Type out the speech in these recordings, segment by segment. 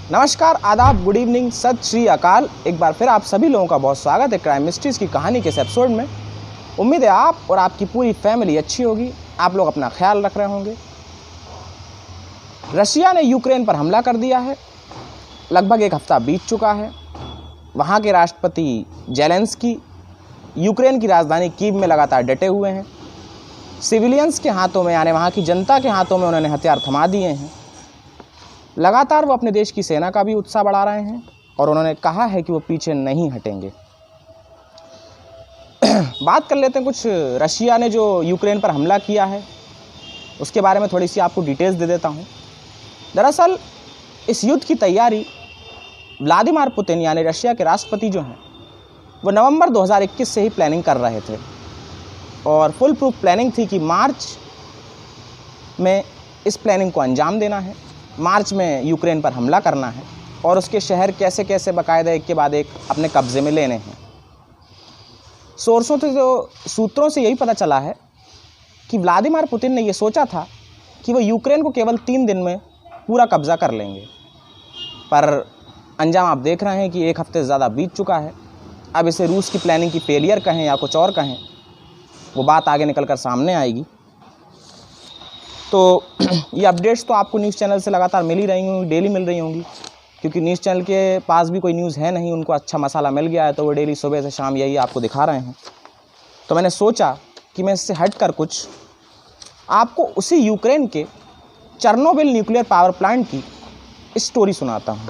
नमस्कार, आदाब, good evening, सत श्री अकाल। एक बार फिर आप सभी लोगों का बहुत स्वागत है क्राइम मिस्ट्रीज़ की कहानी के इस एपिसोड में। उम्मीद है आप और आपकी पूरी फैमिली अच्छी होगी, आप लोग अपना ख्याल रख रहे होंगे। रशिया ने यूक्रेन पर हमला कर दिया है। लगभग एक हफ्ता बीत चुका है। वहाँ के राष्ट्रपति जेलेंस्की यूक्रेन की राजधानी कीव में लगातार डटे हुए हैं। सिविलियंस के हाथों में यानी वहाँ की जनता के हाथों में उन्होंने हथियार थमा दिए हैं। लगातार वो अपने देश की सेना का भी उत्साह बढ़ा रहे हैं और उन्होंने कहा है कि वो पीछे नहीं हटेंगे। बात कर लेते हैं कुछ रशिया ने जो यूक्रेन पर हमला किया है उसके बारे में थोड़ी सी आपको डिटेल्स दे देता हूँ। दरअसल इस युद्ध की तैयारी व्लादिमीर पुतिन यानी रशिया के राष्ट्रपति जो हैं वो नवंबर 2021 से ही प्लानिंग कर रहे थे और फुल प्रूफ प्लानिंग थी कि मार्च में इस प्लानिंग को अंजाम देना है, मार्च में यूक्रेन पर हमला करना है और उसके शहर कैसे कैसे बाकायदा एक के बाद एक अपने कब्ज़े में लेने हैं। सूत्रों से यही पता चला है कि व्लादिमीर पुतिन ने ये सोचा था कि वो यूक्रेन को केवल 3 दिन में पूरा कब्ज़ा कर लेंगे, पर अंजाम आप देख रहे हैं कि एक हफ्ते से ज़्यादा बीत चुका है। अब इसे रूस की प्लानिंग की फेलियर कहें या कुछ और कहें, वो बात आगे निकल कर सामने आएगी। तो ये अपडेट्स तो आपको न्यूज़ चैनल से लगातार मिल ही रही होंगी, डेली मिल रही होंगी, क्योंकि न्यूज़ चैनल के पास भी कोई न्यूज़ है नहीं, उनको अच्छा मसाला मिल गया है तो वो डेली सुबह से शाम यही आपको दिखा रहे हैं। तो मैंने सोचा कि मैं इससे हट कर कुछ आपको उसी यूक्रेन के चेर्नोबिल न्यूक्लियर पावर प्लांट की स्टोरी सुनाता हूँ,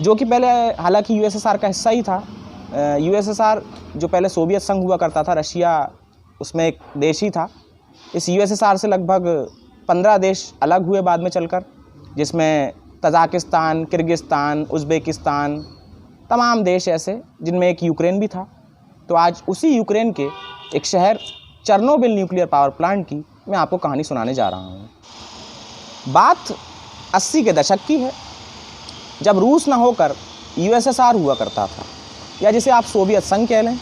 जो कि पहले हालांकि यूएसएसआर का हिस्सा ही था। यूएसएसआर जो पहले सोवियत संघ हुआ करता था, रशिया उसमें एक देश ही था। इस यूएसएसआर से लगभग 15 देश अलग हुए बाद में चलकर, जिसमें तजाकिस्तान, किर्गिस्तान, उज़्बेकिस्तान, तमाम देश ऐसे, जिनमें एक यूक्रेन भी था। तो आज उसी यूक्रेन के एक शहर चेर्नोबिल न्यूक्लियर पावर प्लांट की मैं आपको कहानी सुनाने जा रहा हूँ। बात 80 के दशक की है, जब रूस ना होकर यूएसएसआर हुआ करता था, या जिसे आप सोवियत संघ कह लें,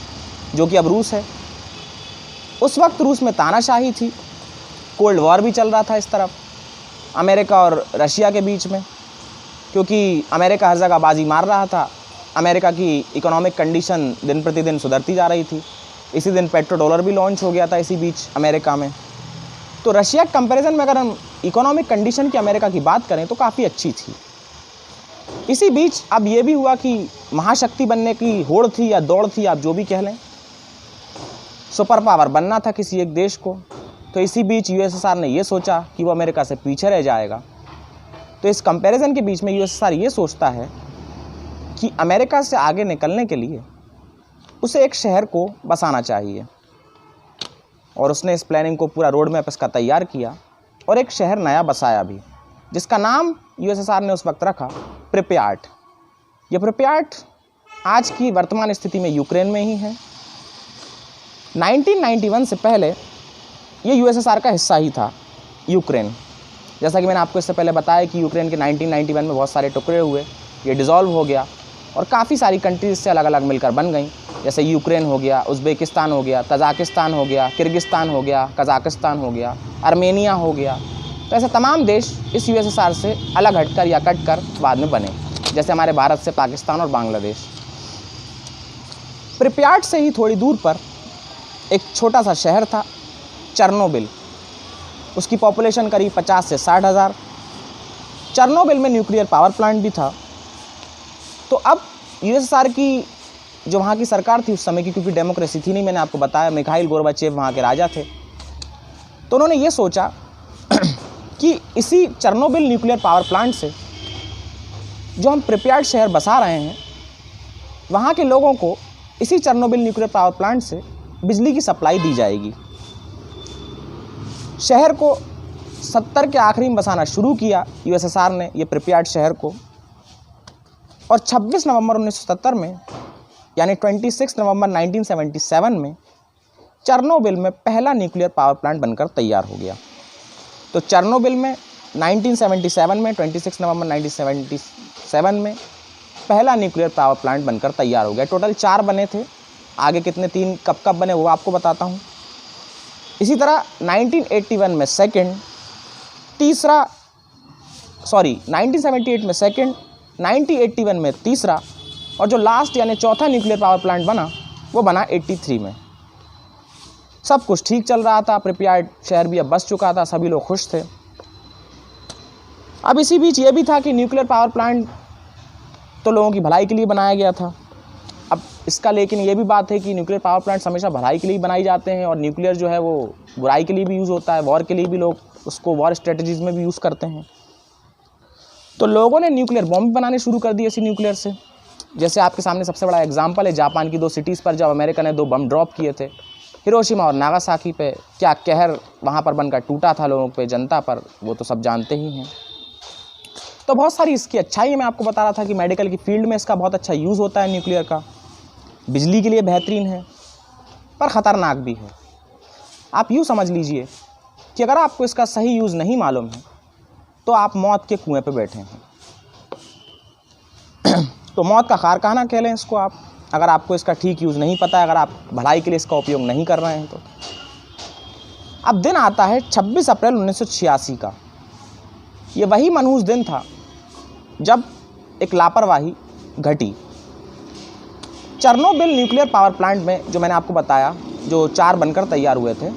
जो कि अब रूस है। उस वक्त रूस में तानाशाही थी, कोल्ड वॉर भी चल रहा था इस तरफ अमेरिका और रशिया के बीच में, क्योंकि अमेरिका हर जगह बाजी मार रहा था। अमेरिका की इकोनॉमिक कंडीशन दिन प्रतिदिन सुधरती जा रही थी। इसी दिन पेट्रो डॉलर भी लॉन्च हो गया था इसी बीच अमेरिका में। तो रशिया के कंपैरिजन में अगर हम इकोनॉमिक कंडीशन की अमेरिका की बात करें तो काफ़ी अच्छी थी। इसी बीच अब ये भी हुआ कि महाशक्ति बनने की होड़ थी या दौड़ थी, आप जो भी कह लें, सुपर पावर बनना था किसी एक देश को। तो इसी बीच यूएसएसआर ने ये सोचा कि वो अमेरिका से पीछे रह जाएगा। तो इस कंपैरिजन के बीच में यूएसएसआर ये सोचता है कि अमेरिका से आगे निकलने के लिए उसे एक शहर को बसाना चाहिए, और उसने इस प्लानिंग को पूरा रोड मैप इसका तैयार किया और एक शहर नया बसाया भी, जिसका नाम यूएसएसआर ने उस वक्त रखा प्रिप्याट। ये प्रिप्याट आज की वर्तमान स्थिति में यूक्रेन में ही है। 1991 से पहले ये यूएसएसआर का हिस्सा ही था यूक्रेन। जैसा कि मैंने आपको इससे पहले बताया कि यूक्रेन के 1991 में बहुत सारे टुकड़े हुए, ये डिज़ोल्व हो गया और काफ़ी सारी कंट्रीज से अलग अलग मिलकर बन गई। जैसे यूक्रेन हो गया, उज़्बेकिस्तान हो गया, तजाकिस्तान हो गया, किर्गिस्तान हो गया, कज़ाकिस्तान हो गया, आर्मेनिया हो गया। तो ऐसे तमाम देश इस यूएसएसआर से अलग हटकर या कटकर बाद में बने, जैसे हमारे भारत से पाकिस्तान और बांग्लादेश। प्रिप्याट से ही थोड़ी दूर पर एक छोटा सा शहर था चेर्नोबिल। उसकी पॉपुलेशन करीब 50 से 60 हज़ार। चेर्नोबिल में न्यूक्लियर पावर प्लांट भी था। तो अब यूएसएसआर की जो वहाँ की सरकार थी उस समय की, क्योंकि डेमोक्रेसी थी नहीं, मैंने आपको बताया, मिखाइल गोर्बाचेव वहाँ के राजा थे, तो उन्होंने ये सोचा कि इसी चेर्नोबिल न्यूक्लियर पावर प्लांट से जो हम प्रिप्याट शहर बसा रहे हैं, वहाँ के लोगों को इसी चेर्नोबिल न्यूक्लियर पावर प्लांट से बिजली की सप्लाई दी जाएगी। शहर को 70 के आखिरी में बसाना शुरू किया यूएसएसआर ने ये प्रिप्याट शहर को, और 26 नवंबर 1970 में यानी 26 नवंबर 1977 में चेर्नोबिल में पहला न्यूक्लियर पावर प्लांट बनकर तैयार हो गया। तो चेर्नोबिल में 1977 में 26 नवंबर 1977 में पहला न्यूक्लियर पावर प्लांट बनकर तैयार हो गया। टोटल 4 बने थे, आगे कितने 3 कब बने वो आपको बताता हूँ। इसी तरह 1981 में सेकंड, 1978 में सेकंड, 1981 में तीसरा, और जो लास्ट यानी चौथा न्यूक्लियर पावर प्लांट बना वो बना 83 में। सब कुछ ठीक चल रहा था, प्रिपेयर्ड शहर भी अब बस चुका था, सभी लोग खुश थे। अब इसी बीच ये भी था कि न्यूक्लियर पावर प्लांट तो लोगों की भलाई के लिए बनाया गया था। अब इसका लेकिन ये भी बात है कि न्यूक्लियर पावर प्लांट्स हमेशा भलाई के लिए बनाए जाते हैं, और न्यूक्लियर जो है वो बुराई के लिए भी यूज़ होता है, वॉर के लिए भी लोग उसको वॉर स्ट्रेटजीज में भी यूज़ करते हैं। तो लोगों ने न्यूक्लियर बॉम्ब बनाने शुरू कर दिए इसी न्यूक्लियर से। जैसे आपके सामने सबसे बड़ा एग्जाम्पल है जापान की 2 सिटीज़ पर जब अमेरिका ने 2 बम ड्रॉप किए थे, हिरोशिमा और नागासाकी पे। क्या कहर वहाँ पर बनकर टूटा था लोगों पे, जनता पर, वो तो सब जानते ही हैं। तो बहुत सारी इसकी अच्छाई मैं आपको बता रहा था कि मेडिकल की फील्ड में इसका बहुत अच्छा यूज़ होता है न्यूक्लियर का, बिजली के लिए बेहतरीन है, पर ख़तरनाक भी है। आप यूँ समझ लीजिए कि अगर आपको इसका सही यूज़ नहीं मालूम है तो आप मौत के कुएं पे बैठे हैं। तो मौत का कारखाना कह लें इसको आप, अगर आपको इसका ठीक यूज़ नहीं पता है, अगर आप भलाई के लिए इसका उपयोग नहीं कर रहे हैं तो। अब दिन आता है 26 अप्रैल 1986 का। ये वही मनहूस दिन था जब एक लापरवाही घटी। चेर्नोबिल न्यूक्लियर पावर प्लांट में, जो मैंने आपको बताया, जो 4 बनकर तैयार हुए थे,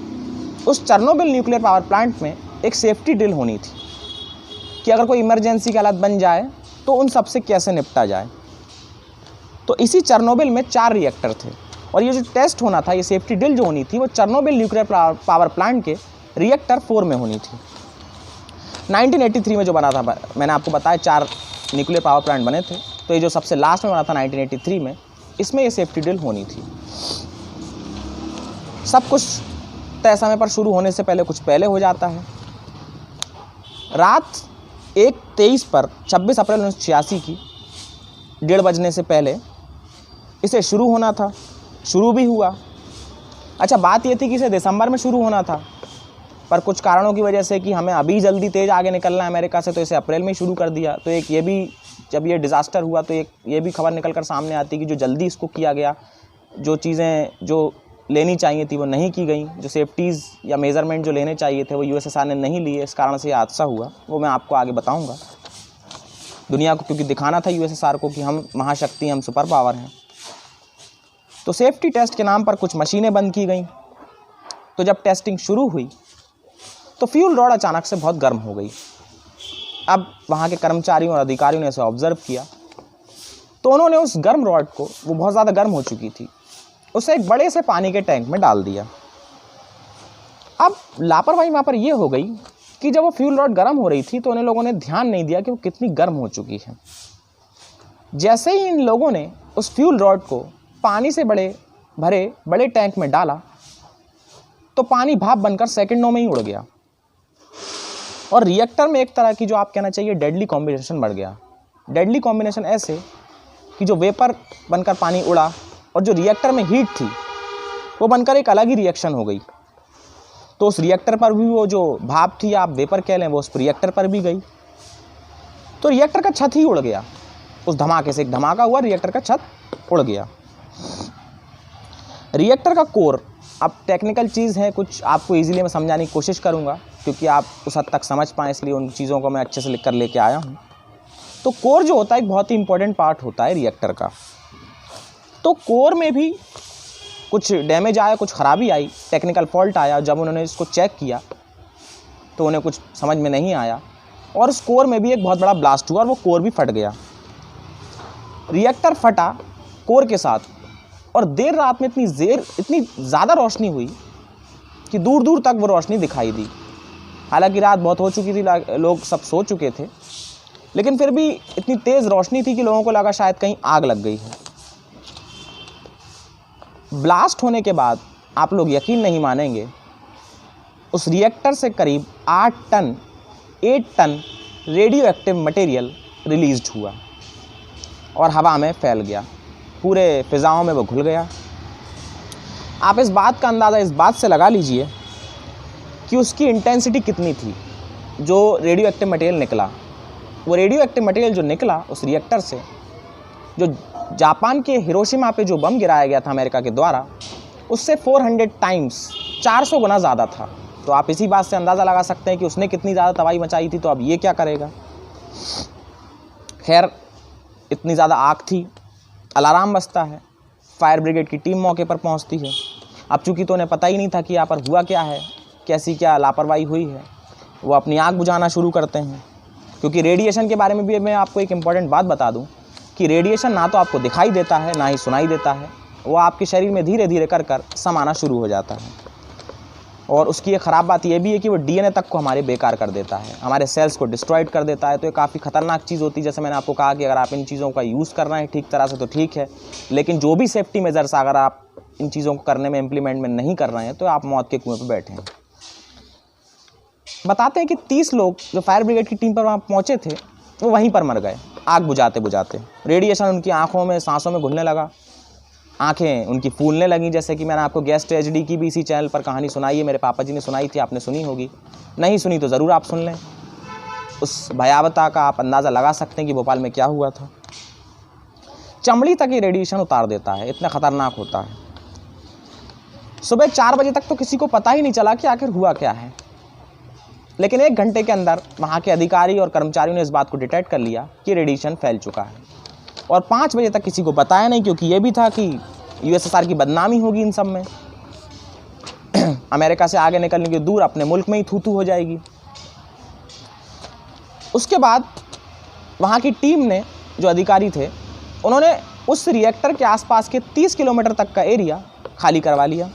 उस चेर्नोबिल न्यूक्लियर पावर प्लांट में एक सेफ्टी ड्रिल होनी थी कि अगर कोई इमरजेंसी की हालत बन जाए तो उन सब से कैसे निपटा जाए। तो इसी चेर्नोबिल में 4 रिएक्टर थे, और ये जो टेस्ट होना था, ये सेफ्टी ड्रिल जो होनी थी, वो चेर्नोबिल न्यूक्लियर पावर प्लांट के रिएक्टर 4 में होनी थी। 1983 में जो बना था, मैंने आपको बताया 4 न्यूक्लियर पावर प्लांट बने थे, तो ये जो सबसे लास्ट में बना था 1983 में, इसमें ये सेफ्टी ड्रिल होनी थी। सब कुछ तय समय पर शुरू होने से पहले कुछ पहले हो जाता है। रात 1:23 पर 26 अप्रैल 1986 की 1:30 बजने से पहले इसे शुरू होना था, शुरू भी हुआ। अच्छा, बात ये थी कि इसे दिसंबर में शुरू होना था, पर कुछ कारणों की वजह से कि हमें अभी जल्दी तेज़ आगे निकलना है अमेरिका से, तो इसे अप्रैल में ही शुरू कर दिया। तो एक ये भी, जब ये डिज़ास्टर हुआ तो एक ये भी खबर निकल कर सामने आती कि जो जल्दी इसको किया गया, जो चीज़ें जो लेनी चाहिए थी वो नहीं की गई, जो सेफ्टीज़ या मेज़रमेंट जो लेने चाहिए थे वो यूएसएसआर ने नहीं लिए, इस कारण से ये हादसा हुआ। वो मैं आपको आगे बताऊँगा दुनिया को, क्योंकि दिखाना था यूएसएसआर को कि हम महाशक्ति, हम सुपर पावर हैं। तो सेफ्टी टेस्ट के नाम पर कुछ मशीनें बंद की गई। तो जब टेस्टिंग शुरू हुई तो फ्यूल रॉड अचानक से बहुत गर्म हो गई। अब वहाँ के कर्मचारियों और अधिकारियों ने इसे ऑब्जर्व किया, तो उन्होंने उस गर्म रॉड को, वो बहुत ज़्यादा गर्म हो चुकी थी, उसे एक बड़े से पानी के टैंक में डाल दिया। अब लापरवाही वहाँ पर यह हो गई कि जब वो फ्यूल रॉड गर्म हो रही थी तो उन लोगों ने ध्यान नहीं दिया कि वो कितनी गर्म हो चुकी है। जैसे ही इन लोगों ने उस फ्यूल रॉड को पानी से भरे बड़े टैंक में डाला तो पानी भाप बनकर सेकंडों में ही उड़ गया, और रिएक्टर में एक तरह की, जो आप कहना चाहिए, डेडली कॉम्बिनेशन बढ़ गया। डेडली कॉम्बिनेशन ऐसे कि जो वेपर बनकर पानी उड़ा और जो रिएक्टर में हीट थी वो बनकर एक अलग ही रिएक्शन हो गई। तो उस रिएक्टर पर भी वो जो भाप थी, आप वेपर कह लें, वो उस रिएक्टर पर भी गई। तो रिएक्टर का छत ही उड़ गया। उस धमाके से एक धमाका हुआ, रिएक्टर का छत उड़ गया। रिएक्टर का कोर, अब टेक्निकल चीज़ है, कुछ आपको इजीली मैं समझाने की कोशिश करूंगा क्योंकि आप उस हद तक समझ पाएँ, इसलिए उन चीज़ों को मैं अच्छे से लिख कर लेके आया हूँ। तो कोर जो होता है एक बहुत ही इंपॉर्टेंट पार्ट होता है रिएक्टर का। तो कोर में भी कुछ डैमेज आया, कुछ ख़राबी आई, टेक्निकल फॉल्ट आया। जब उन्होंने इसको चेक किया तो उन्हें कुछ समझ में नहीं आया, और उस कोर में भी एक बहुत बड़ा ब्लास्ट हुआ और वो कोर भी फट गया। रिएक्टर फटा कोर के साथ, और देर रात में इतनी ज़्यादा रोशनी हुई कि दूर दूर तक वो रोशनी दिखाई दी। हालांकि रात बहुत हो चुकी थी, लोग सब सो चुके थे, लेकिन फिर भी इतनी तेज़ रोशनी थी कि लोगों को लगा शायद कहीं आग लग गई है। ब्लास्ट होने के बाद आप लोग यकीन नहीं मानेंगे, उस रिएक्टर से करीब 8 ton radioactive material released हुआ और हवा में फैल गया, पूरे फिज़ाओं में वो घुल गया। आप इस बात का अंदाज़ा इस बात से लगा लीजिए कि उसकी इंटेंसिटी कितनी थी। जो रेडियो एक्टिव मटेरियल निकला, वो रेडियो एक्टिव मटेरियल जो निकला उस रिएक्टर से, जो जापान के हिरोशिमा पे जो बम गिराया गया था अमेरिका के द्वारा, उससे 400 टाइम्स, 400 गुना ज़्यादा था। तो आप इसी बात से अंदाज़ा लगा सकते हैं कि उसने कितनी ज़्यादा तबाही मचाई थी। तो अब ये क्या करेगा। खैर, इतनी ज़्यादा आग थी, अलार्म बजता है, फायर ब्रिगेड की टीम मौके पर पहुंचती है। अब चूंकि तो उन्हें पता ही नहीं था कि यहाँ पर हुआ क्या है, कैसी क्या लापरवाही हुई है, वो अपनी आग बुझाना शुरू करते हैं। क्योंकि रेडिएशन के बारे में भी मैं आपको एक इम्पॉर्टेंट बात बता दूं कि रेडिएशन ना तो आपको दिखाई देता है, ना ही सुनाई देता है, वो आपके शरीर में धीरे धीरे कर समाना शुरू हो जाता है। और उसकी एक ख़राब बात यह भी है कि वो डीएनए तक को हमारे बेकार कर देता है, हमारे सेल्स को डिस्ट्रॉयड कर देता है। तो ये काफ़ी ख़तरनाक चीज़ होती है। जैसे मैंने आपको कहा कि अगर आप इन चीज़ों का यूज़ कर रहे हैं ठीक तरह से तो ठीक है, लेकिन जो भी सेफ्टी मेजर्स अगर आप इन चीज़ों को करने में इम्प्लीमेंट में नहीं कर रहे हैं तो आप मौत के कुएं पर बैठे हैं। बताते हैं कि 30 लोग जो फायर ब्रिगेड की टीम पर वहाँ पहुँचे थे वो वहीं पर मर गए आग बुझाते बुझाते। रेडिएशन उनकी आँखों में, सांसों में घुलने लगा, आंखें उनकी फूलने लगीं। जैसे कि मैंने आपको गेस्ट एचडी की भी इसी चैनल पर कहानी सुनाई है, मेरे पापा जी ने सुनाई थी, आपने सुनी होगी, नहीं सुनी तो ज़रूर आप सुन लें। उस भयावता का आप अंदाज़ा लगा सकते हैं कि भोपाल में क्या हुआ था। चमड़ी तक ये रेडिएशन उतार देता है, इतना ख़तरनाक होता है। सुबह 4 बजे तक तो किसी को पता ही नहीं चला कि आखिर हुआ क्या है, लेकिन 1 घंटे के अंदर वहाँ के अधिकारी और कर्मचारियों ने इस बात को डिटेक्ट कर लिया कि रेडिएशन फैल चुका है। और 5 बजे तक किसी को बताया नहीं, क्योंकि ये भी था कि यूएसएसआर की बदनामी होगी इन सब में, अमेरिका से आगे निकलने की दूर अपने मुल्क में ही थू-थू हो जाएगी। उसके बाद वहाँ की टीम ने, जो अधिकारी थे, उन्होंने उस रिएक्टर के आसपास के 30 किलोमीटर तक का एरिया खाली करवा लिया।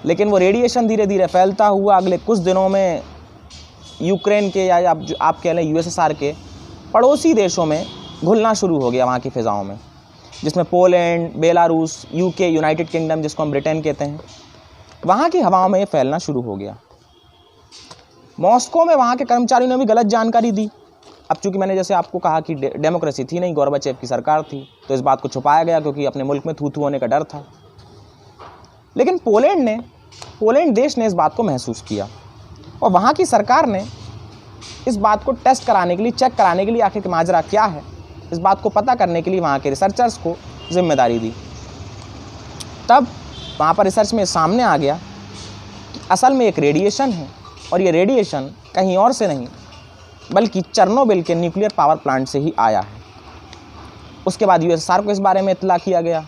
लेकिन वो रेडिएशन धीरे धीरे फैलता हुआ अगले कुछ दिनों में यूक्रेन के या आप कह लें यूएसएसआर के पड़ोसी देशों में घुलना शुरू हो गया, वहाँ की फ़िज़ाओं में, जिसमें Poland, Belarus, UK, United kingdom जिसको हम ब्रिटेन कहते हैं, वहाँ की हवाओं में ये फैलना शुरू हो गया। मॉस्को में वहाँ के कर्मचारियों ने भी गलत जानकारी दी। अब चूंकि मैंने जैसे आपको कहा कि डेमोक्रेसी थी नहीं, गोर्बाचेव की सरकार थी, तो इस बात को छुपाया गया क्योंकि अपने मुल्क में थू-थू होने का डर था। लेकिन पोलैंड देश ने इस बात को महसूस किया और वहाँ की सरकार ने इस बात को टेस्ट कराने के लिए, चेक कराने के लिए आखिर माजरा क्या है, इस बात को पता करने के लिए वहाँ के रिसर्चर्स को जिम्मेदारी दी। तब वहाँ पर रिसर्च में सामने आ गया कि असल में एक रेडिएशन है और ये रेडिएशन कहीं और से नहीं बल्कि चेर्नोबिल के न्यूक्लियर पावर प्लांट से ही आया है। उसके बाद यूएसएसआर को इस बारे में इत्तला किया गया,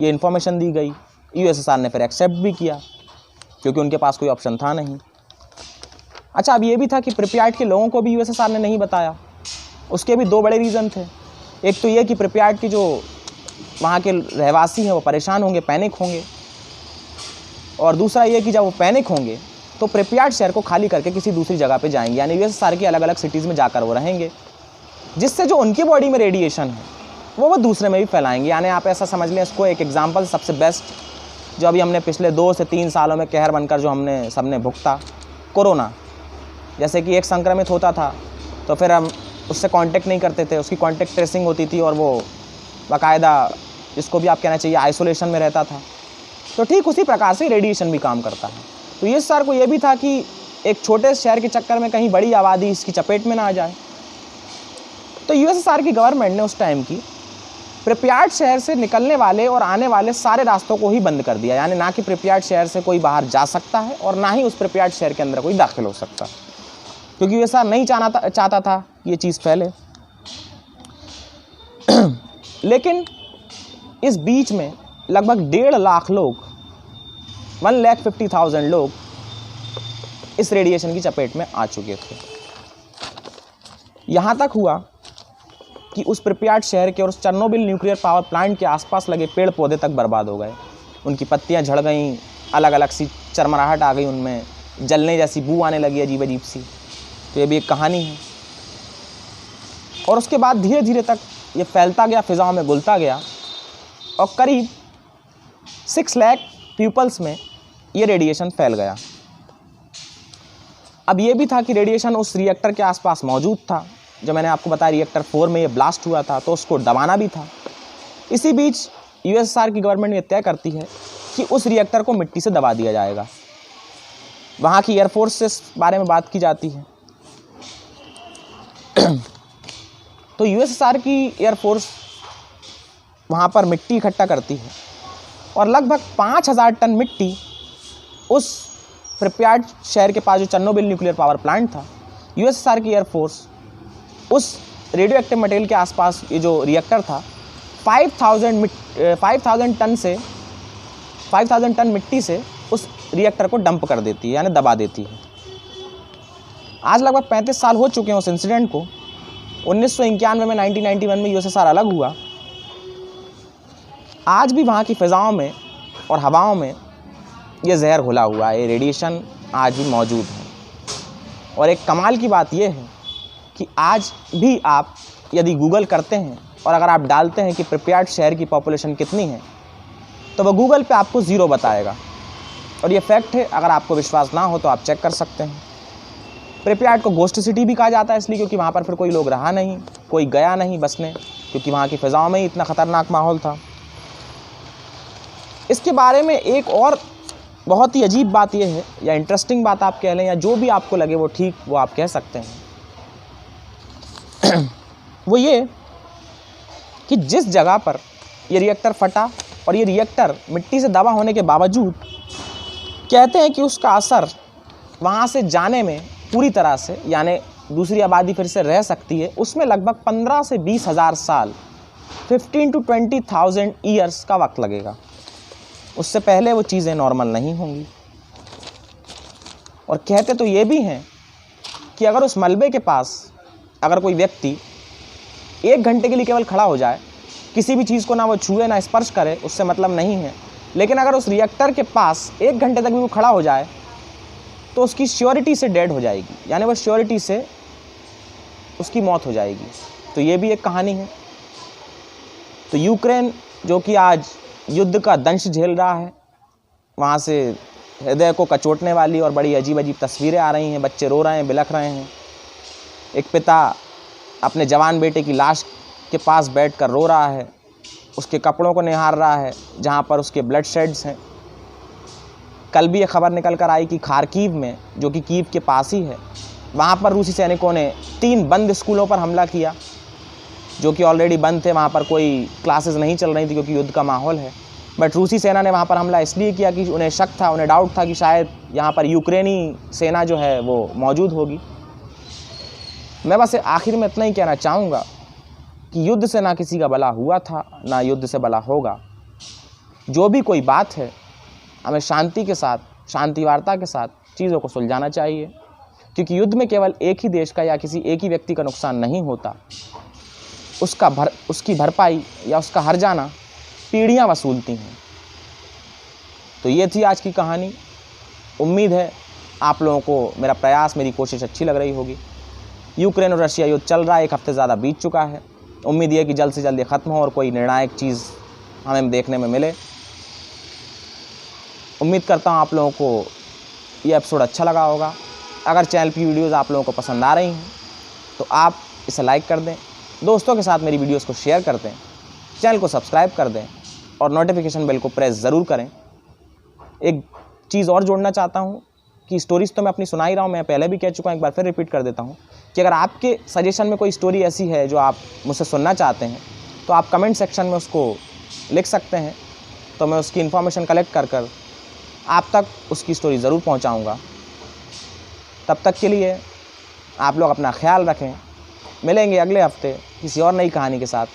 ये इन्फॉर्मेशन दी गई। यूएसएसआर ने फिर एक्सेप्ट भी किया क्योंकि उनके पास कोई ऑप्शन था नहीं। अच्छा, अब ये भी था कि प्रिप्यार्ड के लोगों को भी यूएसएसआर ने नहीं बताया। उसके भी 2 बड़े रीज़न थे। एक तो ये कि प्रिप्यार्ड की जो वहाँ के रहवासी हैं वो परेशान होंगे, पैनिक होंगे, और दूसरा ये कि जब वो पैनिक होंगे तो प्रिप्यार्ड शहर को खाली करके किसी दूसरी जगह पे जाएंगे, यानी यूएसएसआर की अलग अलग सिटीज़ में जाकर वो रहेंगे, जिससे जो उनकी बॉडी में रेडिएशन है वो दूसरे में भी फैलाएंगे। यानी आप ऐसा समझ लें इसको, एक एग्जाम्पल सबसे बेस्ट जो अभी हमने पिछले 2 से 3 सालों में कहर बनकर जो हमने सबने भुगता, कोरोना। जैसे कि एक संक्रमित होता था तो फिर हम उससे कांटेक्ट नहीं करते थे, उसकी कांटेक्ट ट्रेसिंग होती थी और वो बाकायदा, जिसको भी आप कहना चाहिए, आइसोलेशन में रहता था। तो ठीक उसी प्रकार से रेडिएशन भी काम करता है। तो ये सर को ये भी था कि एक छोटे शहर के चक्कर में कहीं बड़ी आबादी इसकी चपेट में ना आ जाए। तो यूएसएसआर की गवर्नमेंट ने उस टाइम की प्रिप्यार्ड शहर से निकलने वाले और आने वाले सारे रास्तों को ही बंद कर दिया। यानी ना कि प्रिप्यार्ड शहर से कोई बाहर जा सकता है और ना ही उस प्रिप्यार्ड शहर के अंदर कोई दाखिल हो सकता, क्योंकि यूएसएसआर नहीं चाहता था ये चीज़ फैले। लेकिन इस बीच में लगभग 1.5 लाख लोग, 1,50,000 लोग इस रेडिएशन की चपेट में आ चुके थे। यहाँ तक हुआ कि उस प्रिप्यार्ड शहर के और उस चेर्नोबिल न्यूक्लियर पावर प्लांट के आसपास लगे पेड़ पौधे तक बर्बाद हो गए, उनकी पत्तियाँ झड़ गईं, अलग अलग सी चरमराहट आ गई, उनमें जलने जैसी बू आने लगी अजीब अजीब सी। तो ये भी एक कहानी है। और उसके बाद धीरे धीरे तक ये फैलता गया, फिज़ाओं में घुलता गया और करीब 6 लाख पीपल्स में ये रेडिएशन फैल गया। अब ये भी था कि रेडिएशन उस रिएक्टर के आसपास मौजूद था, जो मैंने आपको बताया रिएक्टर 4 में ये ब्लास्ट हुआ था, तो उसको दबाना भी था। इसी बीच यूएसएसआर की गवर्नमेंट ये तय करती है कि उस रिएक्टर को मिट्टी से दबा दिया जाएगा। वहाँ की एयरफोर्स से इस बारे में बात की जाती है। तो यूएसएसआर की एयरफोर्स वहाँ पर मिट्टी इकट्ठा करती है और लगभग 5,000 टन मिट्टी उस प्रिप्यार्ड शहर के पास जो चेर्नोबिल न्यूक्लियर पावर प्लांट था, यूएसएसआर की एयरफोर्स उस रेडियो एक्टिव मटेरियल के आसपास ये जो रिएक्टर था 5000 टन मिट्टी से उस रिएक्टर को डंप कर देती है, यानी दबा देती है। आज लगभग 35 साल हो चुके हैं उस इंसिडेंट को। 1991 में 1991 में यूएसएसआर अलग हुआ। आज भी वहाँ की फ़िज़ाओं में और हवाओं में ये जहर घुला हुआ है, ये रेडिएशन आज भी मौजूद है। और एक कमाल की बात यह है कि आज भी आप यदि गूगल करते हैं और अगर आप डालते हैं कि प्रिपेयर्ड शहर की पॉपुलेशन कितनी है, तो वह गूगल पे आपको 0 बताएगा। और ये फैक्ट है, अगर आपको विश्वास ना हो तो आप चेक कर सकते हैं। प्रिपेयर्ड को गोस्ट सिटी भी कहा जाता है, इसलिए क्योंकि वहाँ पर फिर कोई लोग रहा नहीं, कोई गया नहीं बसने, क्योंकि वहाँ की फ़िज़ाओं में ही इतना ख़तरनाक माहौल था। इसके बारे में एक और बहुत ही अजीब बात यह है, या इंटरेस्टिंग बात आप कह लें, या जो भी आपको लगे वो ठीक वो आप कह सकते हैं। वो ये कि जिस जगह पर ये रिएक्टर फटा और ये रिएक्टर मिट्टी से दबा होने के बावजूद कहते हैं कि उसका असर वहाँ से जाने में पूरी तरह से, यानी दूसरी आबादी फिर से रह सकती है, उसमें लगभग 15 से 20 हज़ार साल 15 to 20,000 ईयर्स का वक्त लगेगा। उससे पहले वो चीज़ें नॉर्मल नहीं होंगी। और कहते तो ये भी हैं कि अगर उस मलबे के पास अगर कोई व्यक्ति 1 घंटे के लिए केवल खड़ा हो जाए, किसी भी चीज़ को ना वो छुए ना स्पर्श करे, उससे मतलब नहीं है, लेकिन अगर उस रिएक्टर के पास 1 घंटे तक भी वो खड़ा हो जाए तो उसकी श्योरिटी से डेड हो जाएगी, यानी वो श्योरिटी से उसकी मौत हो जाएगी। तो ये भी एक कहानी है। तो यूक्रेन जो कि आज युद्ध का दंश झेल रहा है, वहाँ से हृदय को कचोटने वाली और बड़ी अजीब अजीब तस्वीरें आ रही हैं। बच्चे रो रहे हैं, बिलख रहे हैं। एक पिता अपने जवान बेटे की लाश के पास बैठकर रो रहा है, उसके कपड़ों को निहार रहा है जहाँ पर उसके ब्लड शेड्स हैं। कल भी ये खबर निकल कर आई कि खारकीव में, जो कि कीव के पास ही है, वहाँ पर रूसी सैनिकों ने 3 बंद स्कूलों पर हमला किया, जो कि ऑलरेडी बंद थे। वहाँ पर कोई क्लासेस नहीं चल रही थी क्योंकि युद्ध का माहौल है। बट रूसी सेना ने वहाँ पर हमला इसलिए किया कि उन्हें शक था, उन्हें डाउट था कि शायद यहाँ पर यूक्रेनी सेना जो है वो मौजूद होगी। मैं बस आखिर में इतना ही कहना चाहूँगा कि युद्ध से ना किसी का भला हुआ था, ना युद्ध से भला होगा। जो भी कोई बात है, हमें शांति के साथ, शांति वार्ता के साथ चीज़ों को सुलझाना चाहिए, क्योंकि युद्ध में केवल एक ही देश का या किसी एक ही व्यक्ति का नुकसान नहीं होता, उसकी भरपाई या उसका हर्जाना पीढ़ियाँ वसूलती हैं। तो ये थी आज की कहानी। उम्मीद है आप लोगों को मेरा प्रयास, मेरी कोशिश अच्छी लग रही होगी। यूक्रेन और रशिया युद्ध चल रहा है, 1 हफ्ते ज़्यादा बीत चुका है। उम्मीद ये कि जल्द से जल्द ये ख़त्म हो और कोई निर्णायक चीज़ हमें देखने में मिले। उम्मीद करता हूँ आप लोगों को ये एपिसोड अच्छा लगा होगा। अगर चैनल की वीडियोज़ आप लोगों को पसंद आ रही हैं तो आप इसे लाइक कर दें, दोस्तों के साथ मेरी वीडियोज़ को शेयर कर दें, चैनल को सब्सक्राइब कर दें और नोटिफिकेशन बेल को प्रेस ज़रूर करें। एक चीज़ और जोड़ना चाहता हूँ कि स्टोरीज़ तो मैं अपनी सुना ही रहा हूँ, मैं पहले भी कह चुका हूँ, एक बार फिर रिपीट कर देता हूँ कि अगर आपके सजेशन में कोई स्टोरी ऐसी है जो आप मुझसे सुनना चाहते हैं तो आप कमेंट सेक्शन में उसको लिख सकते हैं। तो मैं उसकी इन्फॉर्मेशन कलेक्ट कर आप तक उसकी स्टोरी ज़रूर पहुँचाऊँगा। तब तक के लिए आप लोग अपना ख्याल रखें। मिलेंगे अगले हफ्ते किसी और नई कहानी के साथ।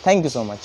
Thank you so much.